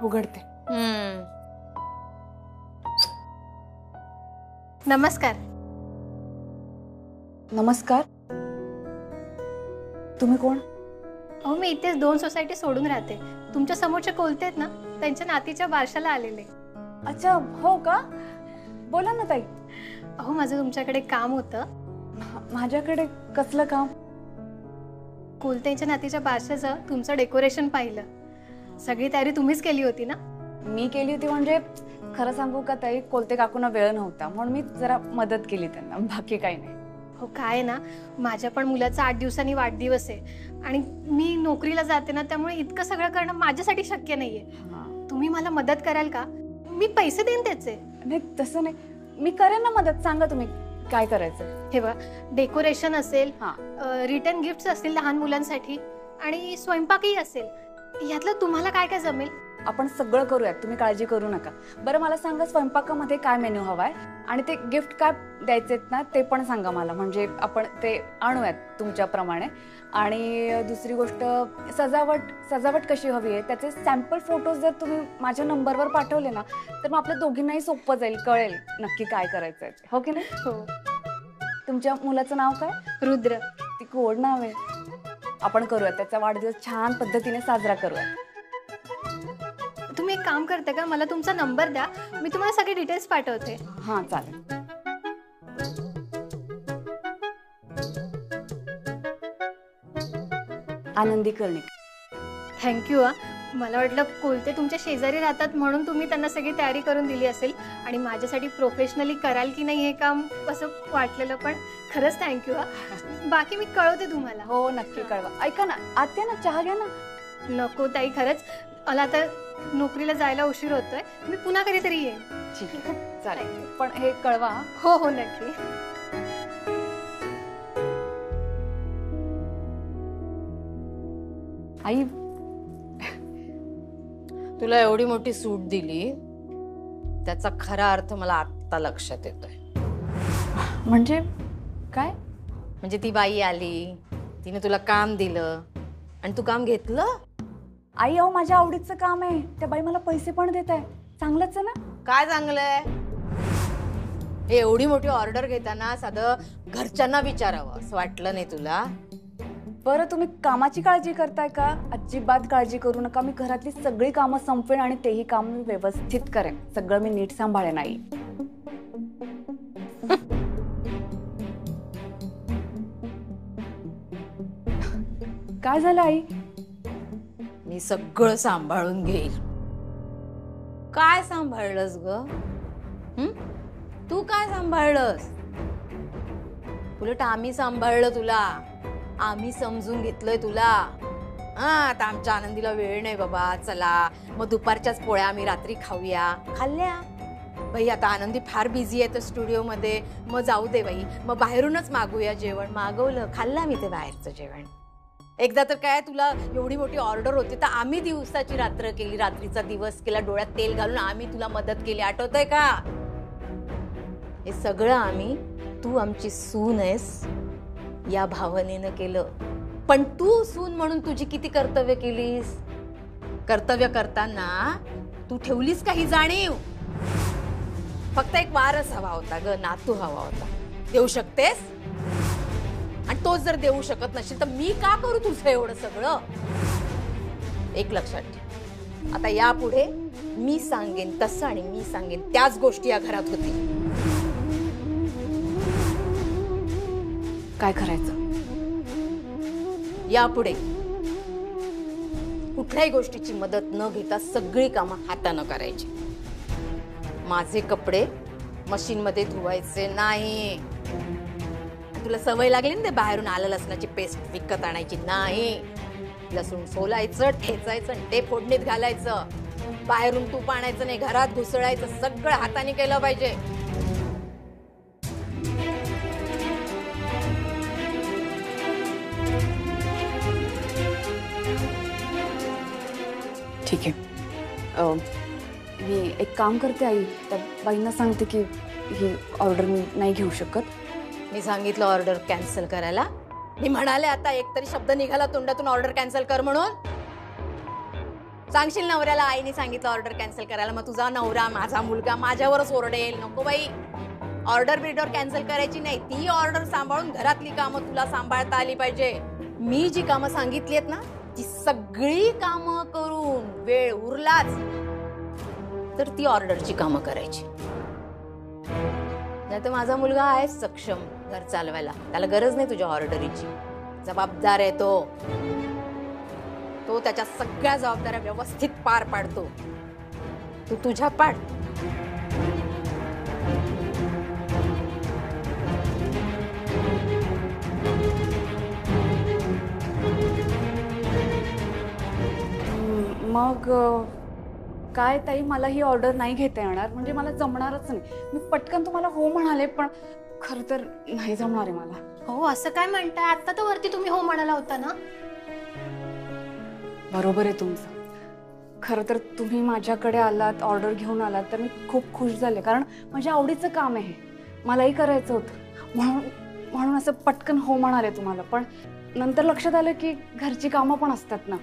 उघडते. नमस्कार. नमस्कार. तुम्ही कोण? अहो मी इथेच 2 सोसायटी सोडून राहते. तुमच्या समोरचे कोलते आहेत ना, त्यांच्या नातीच्या बारशाला आलेले. अच्छा, हो का? बोला ना ताई. अहो माझं तुमच्याकडे काम होतं. माझ्याकडे कसलं काम? कोलतेच्या नातीच्या बारशाचं तुमचं डेकोरेशन पाहिलं. सगळी तयारी तुम्हीच केली होती ना? मी केली होती म्हणजे खरं सांगू का ताई, कोलते काकूंना वेळ नव्हता म्हणून मी जरा मदत केली त्यांना, बाकी काही नाही. हो काय ना, माझ्या पण मुलाचा 8 दिवसांनी वाढदिवस आहे आणि मी नोकरीला जाते ना, त्यामुळे इतकं सगळं करणं माझ्यासाठी शक्य नाहीये. तुम्ही मला मदत कराल का? मी पैसे देईन त्याचे. नाही तसं नाही, मी करेन ना मदत. सांगा तुम्ही काय करायचं. हे बघा, डेकोरेशन असेल, रिटर्न गिफ्ट्स असतील लहान मुलांसाठी आणि स्वयंपाकही असेल. यातलं तुम्हाला काय काय जमेल? आपण सगळं करूयात, तुम्ही काळजी करू नका. बरं मला सांगा, स्वयंपाकामध्ये काय मेन्यू हवाय आणि ते गिफ्ट काय द्यायचे ना ते पण सांगा मला, म्हणजे आपण ते आणूयात तुमच्याप्रमाणे. आणि दुसरी गोष्ट, सजावट कशी हवी आहे त्याचे सॅम्पल फोटोज जर तुम्ही माझ्या नंबरवर पाठवले ना तर मग आपल्या दोघींनाही सोपं जाईल, कळेल नक्की काय करायचं आहे. हो की नाही? हो. तुमच्या मुलाचं नाव काय? रुद्र. ती कोड नाव आहे. आपण करूयात त्याचा वाढदिवस छान पद्धतीने साजरा करूयात. तुम्ही एक काम करते का, मला तुमचा नंबर द्या, मी तुम्हाला सगळे डिटेल्स पाठवते. हां चालेल. आनंदी कर्णिक. थँक्यू. मला वाटलं कोलते तुमच्या शेजारी राहतात म्हणून तुम्ही त्यांना सगळी तयारी करून दिली असेल आणि माझ्यासाठी प्रोफेशनली कराल की नाही हे काम असं वाटलेलं, पण खरंच थँक्यू. बाकी मी कळवते तुम्हाला. हो नक्की कळवा. ऐका ना, आत्या ना चहा घ्या ना. नको ताई, खरंच मला आता नोकरीला जायला उशीर होतोय. मी पुन्हा कधीतरी येईन. ठीक आहे चालेल, पण हे कळवा. हो हो नक्की. आई, तुला एवढी मोठी सूट दिली त्याचा खरा अर्थ मला आत्ता लक्षात येतोय. म्हणजे काय? म्हणजे ती बाई आली, तिने तुला काम दिलं आणि तू काम घेतलं. आई अहो माझ्या आवडीचं काम आहे, त्या बाई मला पैसे पण देत आहे. चांगलंच आहे ना? काय चांगलंय? हे एवढी मोठी ऑर्डर घेताना साधं घरच्यांना विचारावं असं वाटलं नाही तुला? बरं तुम्ही कामाची काळजी करताय का? अजिबात काळजी करू नका. मी घरातली सगळी कामं संपवेन आणि तेही काम मी व्यवस्थित करेन. सगळं मी नीट सांभाळेन आई. काय झालं आई? मी सगळं सांभाळून घेईल. काय सांभाळलंस ग? तू काय सांभाळलंस? उलट आम्ही सांभाळलं तुला, आम्ही समजून घेतलंय तुला. आता आमच्या आनंदीला वेळ नाही बाबा, चला मग दुपारच्याच पोळ्या आम्ही रात्री खाऊया. खाल्ल्या बाई. आता आनंदी फार बिझी आहे तर स्टुडिओमध्ये, मग जाऊ दे बाई, मग बाहेरूनच मागूया जेवण. मागवलं, खाल्लं आम्ही ते बाहेरचं जेवण. एकदा तर काय, तुला एवढी मोठी ऑर्डर होती तर आम्ही दिवसाची रात्र केली, रात्रीचा दिवस केला, डोळ्यात तेल घालून आम्ही तुला मदत केली. आठवतंय का? हे सगळं आम्ही, तू आमची सून आहेस या भावनेनं केलं. पण तू सून म्हणून तुझी किती कर्तव्य केलीस. कर्तव्य करताना तू ठेवलीस काही जाणीव? फक्त एक वारस हवा होता ग, नातू हवा होता. देऊ शकतेस? आणि तोच जर देऊ शकत नसेल तर मी का करू तुझं एवढं सगळं? एक लक्षात ठेव, आता यापुढे मी सांगेन तसं आणि मी सांगेन त्याच गोष्टी या घरात होती. काय करायचं? यापुढे कुठल्याही गोष्टीची मदत न घेता सगळी कामं हातानं करायची. माझे कपडे मशीन मध्ये धुवायचे नाही. तुला सवय लागली ना ते बाहेरून आलं लसणाची पेस्ट विकत आणायची. नाही, लसूण सोलायचं, ठेचायचं, ते फोडणीत घालायचं. बाहेरून तूप आणायचं नाही, घरात घुसळायचं. सगळं हाताने केलं पाहिजे. ठीक आहे. मी एक काम करते आई, त्या बाईंना सांगते की ही ऑर्डर मी नाही घेऊ शकत. मी सांगितलं ऑर्डर कॅन्सल करायला. मी म्हणाले आता एकतरी शब्द निघाला तोंडातून ऑर्डर कॅन्सल कर म्हणून. सांगशील नवऱ्याला आईने सांगितलं ऑर्डर कॅन्सल करायला, मग तुझा नवरा माझा मुलगा माझ्यावरच ओरडेल. नको बाई, ऑर्डर बिर्डर कॅन्सल करायची नाही. ती ऑर्डर सांभाळून घरातली कामं तुला सांभाळता आली पाहिजे. मी जी कामं सांगितली आहेत ना ती सगळी कामं करून वेळ उरलाच तर ती ऑर्डरची कामं करायची. नाही तर माझा मुलगा आहे सक्षम घर चालवायला, त्याला गरज नाही तुझ्या ऑर्डरीची. जबाबदार आहे तो त्याच्या सगळ्या जबाबदाऱ्या व्यवस्थित पार पाडतो. तू तुझ्या पाड. मग काय ताई, मला ही ऑर्डर नाही घेता येणार, म्हणजे मला जमणारच नाही. मी पटकन तुम्हाला हो म्हणाले, पण खरं तर नाही जमणार आहे मला. हो असं काय म्हणताय, आता तर वरती तुम्ही हो म्हणाला होता ना. बरोबर आहे तुमचं. खरं तर तुम्ही माझ्याकडे आलात, ऑर्डर घेऊन आलात तर मी खूप खुश झाले, कारण माझ्या आवडीचं काम आहे, मलाही करायचं होतं. म्हणून असं पटकन हो म्हणाले तुम्हाला. पण नंतर लक्षात आलं की घरची कामं पण असतात ना,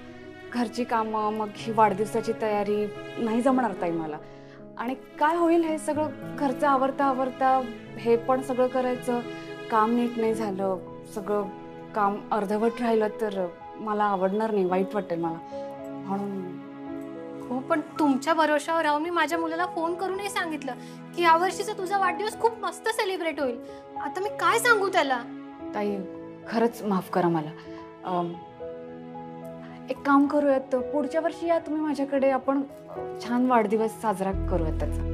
घरची कामं, मग ही वाढदिवसाची तयारी, नाही जमणार ताई मला. आणि काय होईल हे सगळं घरचं आवरता हे पण सगळं करायचं, काम नीट नाही झालं, सगळं काम अर्धवट राहिलं तर मला आवडणार नाही, वाईट वाटेल मला. म्हणून हो, पण तुमच्या भरोशावर राहून मी माझ्या मुलाला फोन करूनही सांगितलं की यावर्षीचा तुझा वाढदिवस खूप मस्त सेलिब्रेट होईल. आता मी काय सांगू त्याला. ताई खरंच माफ करा मला. एक काम करूयात, पुढच्या वर्षी या तुम्ही माझ्याकडे, आपण छान वाढदिवस साजरा करूयात त्याचा.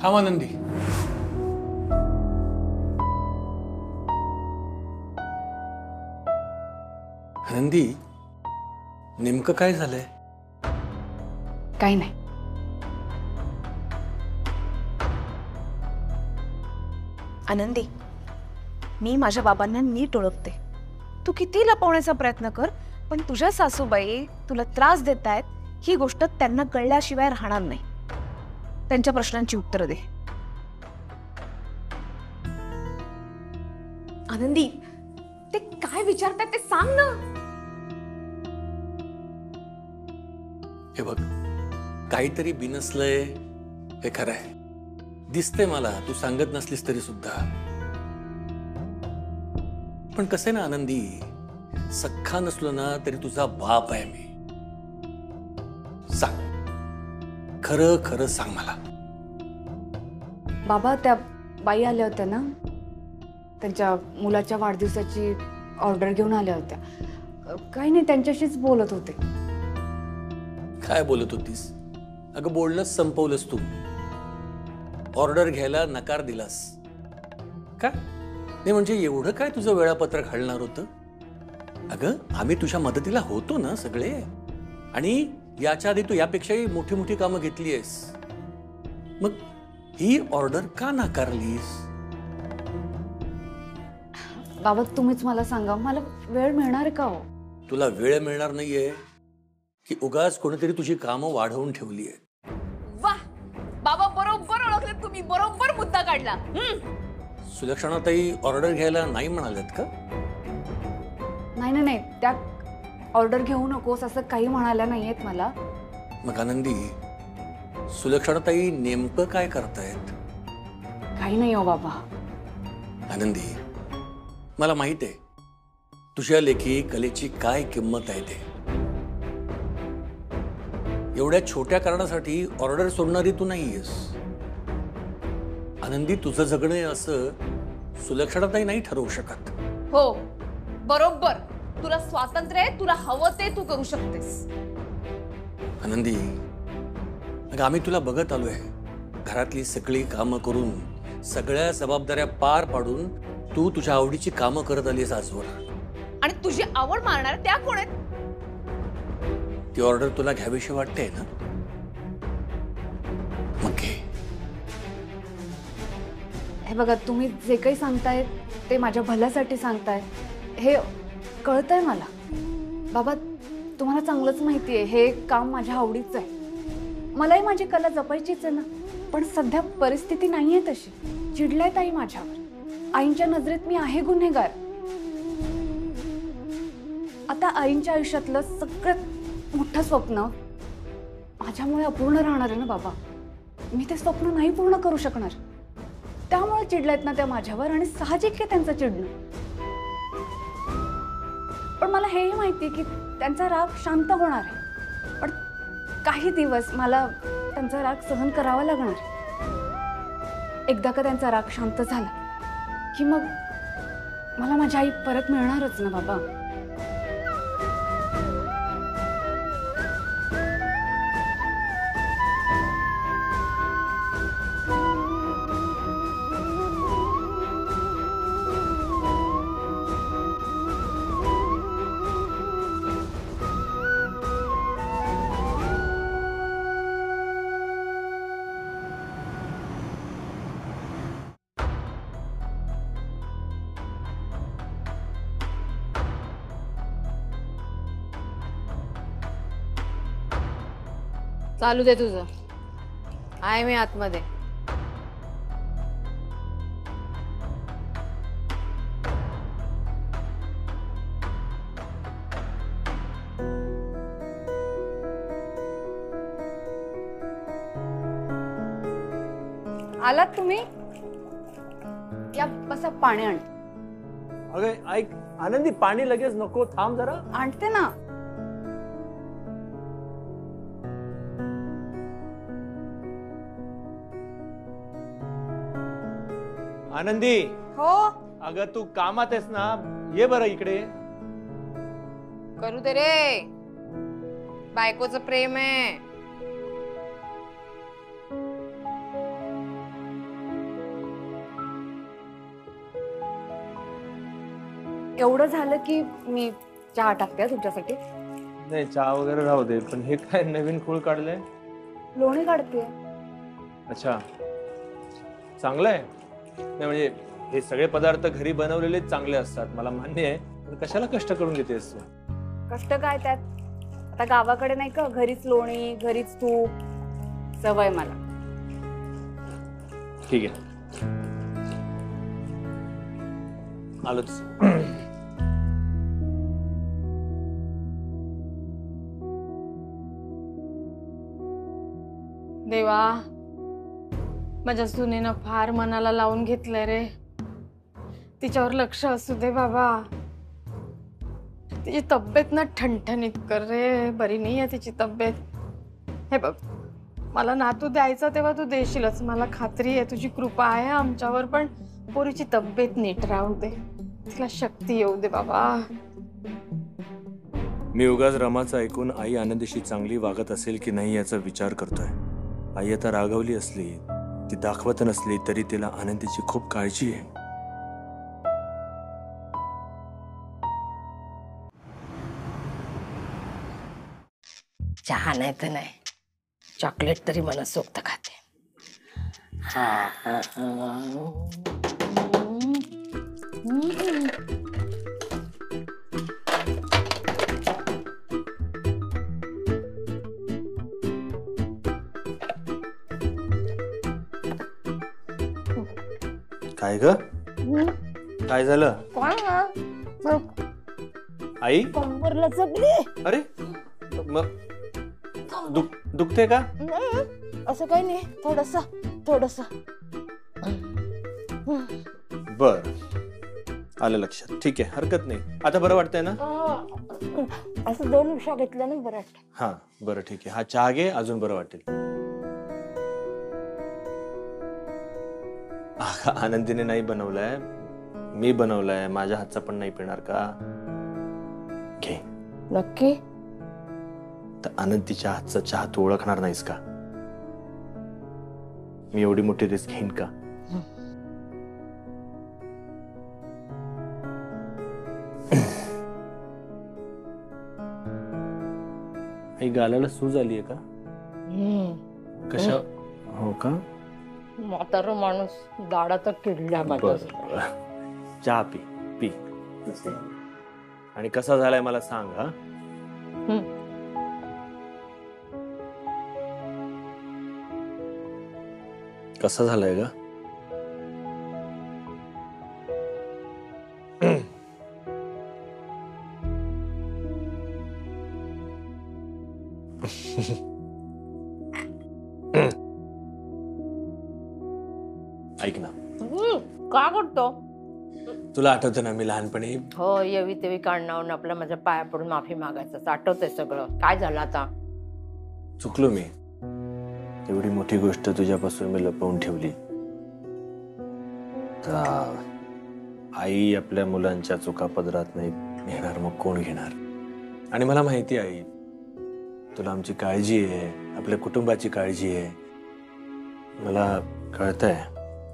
थांब आनंदी. आनंदी, नेमकं काय झालंय? काही नाही. आनंदी, मी माझ्या बाबांना नीट ओळखते. तू किती लपवण्याचा प्रयत्न कर, पण तुझ्या सासूबाई तुला त्रास देत आहेत ही गोष्ट त्यांना कळल्याशिवाय राहणार नाही. त्यांच्या प्रश्नांची उत्तरं दे. आनंदी, ते काय विचारतात ते सांग ना. हे बघ, काहीतरी बिनसलंय हे खरं आहे. दिसतंय मला, तू सांगत नसलीस तरी सुद्धा. पण कसं आहे ना आनंदी, सख्खा नसलो ना तरी तुझा बाप आहे मी. सांग, खरं खरं सांग मला. बाबा, त्या बाई आल्या होत्या ना, त्यांच्या मुलाच्या वाढदिवसाची ऑर्डर घेऊन आल्या होत्या. काही नाही, त्यांच्याशीच बोलत होते. काय बोलत होतीस? अगं बोलणंच संपवलंस तू. ऑर्डर घ्यायला नकार दिलास का? नाही म्हणजे एवढं काय तुझं वेळापत्रक हलणार होतं? अगं आम्ही तुझ्या मदतीला होतो ना सगळे, आणि याच्या आधी तू यापेक्षाही मोठी मोठी कामं घेतली आहेस. मग ही ऑर्डर का नाकारलीस? बाबा तुम्हीच मला सांगा, मला वेळ मिळणार का हो? तुला वेळ मिळणार नाहीये की उगाच कोणीतरी तुझी कामं वाढवून ठेवली आहेत? वाह बाबा, बरोबर ओळखले तुम्ही, बरोबर मुद्दा काढला. सुलक्षणाताई ऑर्डर घ्यायला नाही म्हणाल्यात का? नाही नाही नाही, त्या ऑर्डर घेऊ नकोस असं काही म्हणाल्या नाहीयेत मला. मग आनंदी, सुलक्षणाताई नेमकं काय करतायत? काही नाही हो बाबा. आनंदी, मला माहित आहे तुझ्या लेखी कलेची काय किंमत आहे ते. एवढ्या छोट्या कारणासाठी ऑर्डर सोडणारी तू नाहीयेस. आनंदी, तुझं जगणे असं सुलक्षणाताई नाही ठरवू शकत. हो बरोबर, तुला स्वातंत्र्य आहे, तुला हवं ते तू करू शकतेस. आनंदी, अगं आम्ही तुला बघत आलोय, घरातली सगळी कामं करून सगळ्या जबाबदाऱ्या पार पाडून तू तुझ्या आवडीची कामं करत आलीस आजवर. आणि तुझी आवड मारणार त्या कोण आहेत? ती ऑर्डर तुला घ्यावीशी वाटते ना? मग घे. हे बघा, तुम्ही जे काही सांगताय ते माझ्या भल्यासाठी सांगताय, हे कळतंय मला. बाबा तुम्हाला चांगलंच माहिती आहे हे काम माझ्या आवडीचं आहे, मलाही माझी कला जपायचीच आहे ना, पण सध्या परिस्थिती नाहीये तशी. चिडल्यात आई माझ्यावर. आईंच्या नजरेत मी आहे गुन्हेगार. आता आईंच्या आयुष्यातलं सगळ्यात मोठं स्वप्न माझ्यामुळे अपूर्ण राहणार आहे ना बाबा. मी ते स्वप्न नाही पूर्ण करू शकणार. त्यामुळे चिडल्यात ना त्या माझ्यावर, आणि साहजिक आहे त्यांचं चिडणं. पण मला हेही माहिती की त्यांचा राग शांत होणार आहे. पण काही दिवस मला त्यांचा राग सहन करावा लागणार. एकदा का त्यांचा राग शांत झाला की मग मला माझी आई परत मिळणारच ना बाबा. चालू दे तुझं. आहे मी आतमध्ये. आलात तुम्ही? या बसा, पाणी आण. अगं ऐक आनंदी, पाणी लगेच नको, थांब जरा. आणते ना. आनंदी, हो. अगं तू कामात आहेस ना, ये बरं इकडे. करू दे रे, बायकोचं प्रेम आहे. एवढं झालं की मी चहा टाकते तुमच्यासाठी. नाही, चहा वगैरे राहू दे, पण हे काय नवीन खूळ काढलंय? लोणी काढते. अच्छा, चांगलं आहे. नाही म्हणजे हे सगळे पदार्थ घरी बनवलेले चांगले असतात, मला मान्य आहे, पण कशाला कष्ट करून घेतेस तू? कष्ट काय त्यात? आता गावाकडे नाही का, घरीच लोणी, घरीच तूप, सवय मला. ठीक आहे, आलोच. देवा, माझ्या सुनेनं फार मनाला लावून घेतलंय रे. तिच्यावर लक्ष असू दे बाबा. तिची तब्येत ना ठणठणीत कर रे. बरी नाही आहे तिची तब्येत. हे बघ, मला नातू द्यायचा तेव्हा तू देशीलच, मला खात्री आहे. तुझी कृपा आहे आमच्यावर, पण पोरीची तब्येत नीट राहू दे. तिला शक्ती येऊ दे बाबा. मी उगाच रमाचं ऐकून आई आनंदीशी चांगली वागत असेल की नाही याचा विचार करतोय. आई आता रागावली असली, ती दाखवत नसली तरी तिला आनंदीची खूप काळजी आहे. चहा नाही तर नाही, चॉकलेट तरी मनसोक्त खाते. काय ग, काय झालं? आई, कंबरला चपली. अरे मग दुखते का? असं काही नाही, थोडस. बर, आलं लक्षात. ठीक आहे, हरकत नाही. आता बरं वाटतंय ना? असं 2 उशा घेतल्या ना बरं वाटतं. हा बरं, ठीक आहे. हा चहा घे, अजून बरं वाटेल. आनंदीने नाही बनवलाय, मी बनवलाय. माझ्या हातचा पण नाही पिणार का? घे. नक्की? तर आनंदीच्या हातचा चहा तू ओळखणार नाहीस का? मी एवढी मोठी रिस्क घेईन का? आई, गालाला सूज आलीये का? कशा? हो का? म्हातारा माणूस दाडाचा किडल्या माझ्या. चहा पी. आणि कसा झालाय मला सांग. हा, कसा झालाय ग? ऐक ना, का करतो? तुला आठवतं ना मी लहानपणी हो, येवी तेवी काढणार आपल्या माझ्या पाया पडून माफी मागायचं आठवतंय सगळं. काय झालं आता? चुकलो मी. एवढी मोठी गोष्ट तुझ्यापासून मी लपवून ठेवली. तर आई आपल्या मुलांच्या चुका पदरात नाही घेणार, मग कोण घेणार? आणि मला माहिती आहे तुला आमची काळजी आहे, आपल्या कुटुंबाची काळजी आहे, मला कळतंय.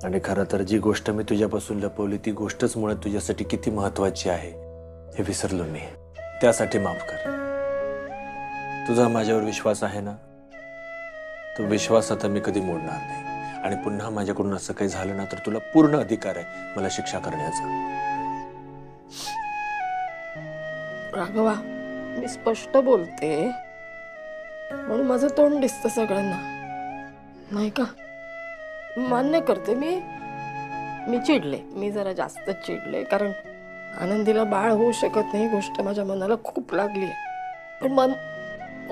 आणि खरं तर जी गोष्ट मी तुझ्यापासून लपवली ती गोष्टच मुळात तुझ्यासाठी किती महत्वाची आहे हे विसरलो मी. त्यासाठी माफ कर. तुझा माझ्यावर विश्वास आहे ना, तो विश्वास आता मी कधी मोडणार नाही. आणि पुन्हा माझ्याकडून असं काही झालं ना तर तुला पूर्ण अधिकार आहे मला शिक्षा करण्याचा. राघवा, मी स्पष्ट बोलते म्हणून माझं तोंड दिसतं सगळ्यांना, नाही का? मान्य करते मी चिडले, मी जरा जास्त चिडले, कारण आनंदीला बाळ होऊ शकत नाही गोष्ट माझ्या मनाला खूप लागली. पण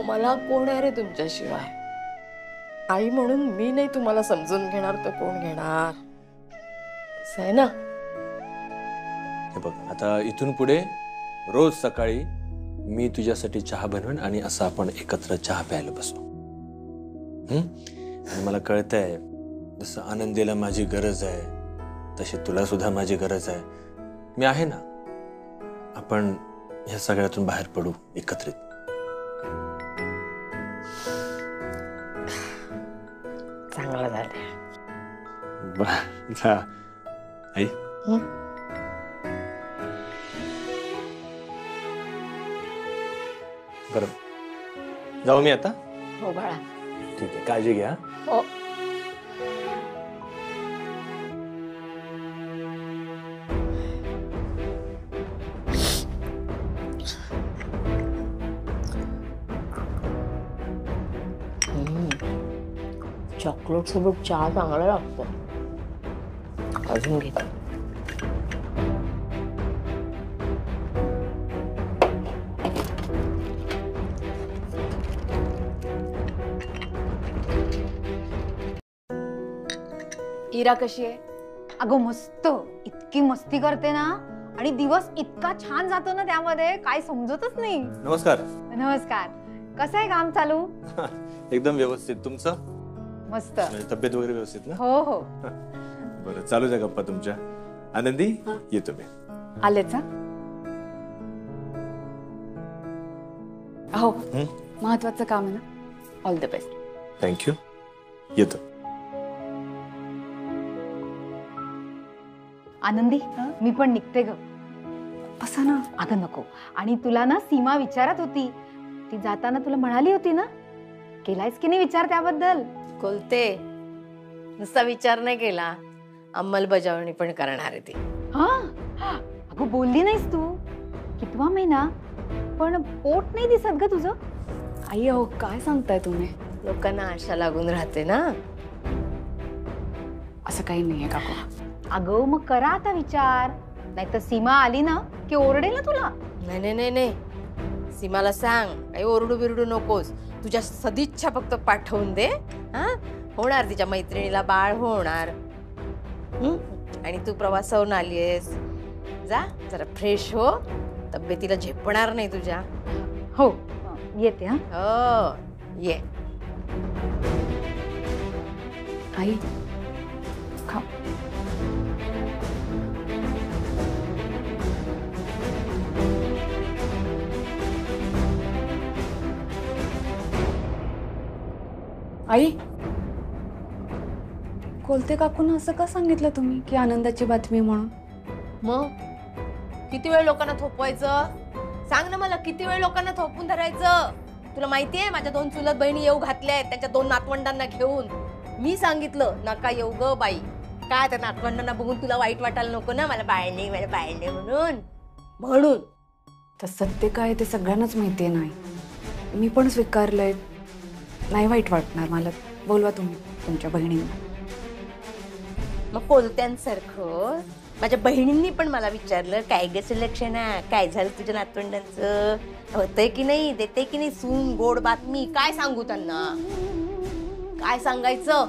मला कोण आहे रे तुमच्याशिवाय? आई म्हणून मी नाही तुम्हाला समजून घेणार तर कोण घेणार? असं आहे ना. हे बघ, आता इथून पुढे रोज सकाळी मी तुझ्यासाठी चहा बनवेन आणि असं आपण एकत्र चहा प्यायला बसू. आणि मला कळतंय जसं आनंदीला माझी गरज आहे तशी तुला सुद्धा माझी गरज आहे. मी आहे ना, आपण ह्या सगळ्यातून बाहेर पडू एकत्रित. चांगलं झालं. आई बरं, जाऊ मी आता? हो बाळा. ठीक आहे, काळजी घ्या. हो. चॉकलेट सोबत चहा चांगला लागतो. अजून घेते. इरा कशी आहे? अगं मस्त, इतकी मस्ती करते ना, आणि दिवस इतका छान जातो ना त्यामध्ये, काय समजतच नाही. नमस्कार. नमस्कार. कसं आहे काम चालू? एकदम व्यवस्थित. तुमचं? मस्त. तब्येत वगैरे व्यवस्थित ना? हो हो. बरं, चालू द्या गप्पा तुमच्या. आनंदी, येतो मी. आलेच? हो, महत्वाचं काम आहे ना. All the best. थँक्यू. येतो. आनंदी, मी पण निघते ग. असं ना. अगं नको. आणि तुला ना सीमा विचारत होती, ती जाताना तुला म्हणाली होती ना, केलायस की नाही विचार त्याबद्दल? कोलते, नुसता विचार नाही केला, अंमलबजावणी पण करणार आहे ती. हा, अगं बोलली नाहीस तू. कितवा महिना? पण पोट नाही दिसत ग तुझं. आई अहो, काय सांगताय तुम्ही? लोकांना आशा लागून राहते ना. असं काही नाहीये काकू. अगं मग करा आता विचार, नाहीतर सीमा आली ना की ओरडेल ना तुला. नाही नाही नाही नाही, सीमाला सांग काही ओरडू बिरडू नकोस. तुझ्या सदिच्छा फक्त पाठवून दे. हा, होणार तिच्या मैत्रिणीला बाळ होणार. आणि तू प्रवासावरून आलीयस, जा जरा फ्रेश हो, तब्येतीला झेपणार नाही तुझ्या. हो येते. हा हो ये. आई खा. आई, कोलते काकूंना असं का सांगितलं तुम्ही की आनंदाची बातमी म्हणून? मग किती वेळ लोकांना थोपवायचं? सांग ना मला, किती वेळ लोकांना थोपून धरायचं? तुला माहितीये माझ्या 2 चुलत बहिणी येऊ घातल्यात त्यांच्या 2 नातवंडांना घेऊन. मी सांगितलं नका येऊ ग बाई. काय त्या नातवंडांना बघून तुला वाईट वाटायला नको ना, मला बाळ नाही म्हणून. तर सत्य काय ते सगळ्यांनाच माहितीये. नाही, मी पण स्वीकारलंय. नाही वाईट वाटणार मला. बोलवा तुम्ही तुमच्या बहिणींना. मग कोलत्यांसारखं माझ्या बहिणींनी पण मला विचारलं, काय ग सुलक्षणा, काय झालं तुझ्या नातवंडांचं, होतंय की नाही, देते की नाही सून गोड बातमी. काय सांगू त्यांना, काय सांगायचं?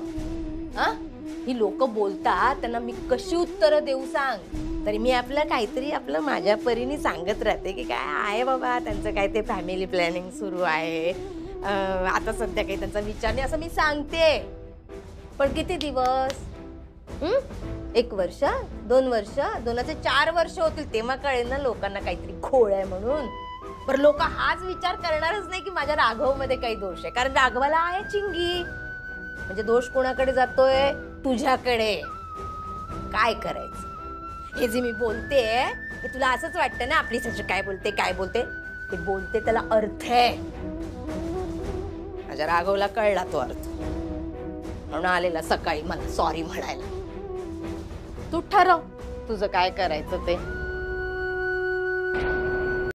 ही लोक बोलतात, त्यांना मी कशी उत्तरं देऊ सांग. तरी मी आपलं काहीतरी आपलं माझ्या परीने सांगत राहते की काय आहे बाबा, त्यांचं काय ते फॅमिली प्लॅनिंग सुरू आहे, आता सध्या काही त्यांचा विचार नाही असं मी सांगते. पण किती दिवस? 1 वर्ष, 2 वर्ष, 4 वर्ष होतील तेव्हा कळेल ना लोकांना काहीतरी खोळ आहे म्हणून. पण लोक हाच विचार करणारच नाही की माझ्या राघव मध्ये काही दोष आहे, कारण राघवाला आहे चिंगी. म्हणजे दोष कोणाकडे जातोय? तुझ्याकडे. काय करायचं? हे जे मी बोलते हे तुला असंच वाटतं ना आपली सासू काय बोलते काय बोलते, ते बोलते त्याला अर्थ आहे. माझ्या राघवला कळला तो अर्थ, म्हणून आलेला सकाळी मला सॉरी म्हणायला. तू ठरव तुझं काय करायचं ते.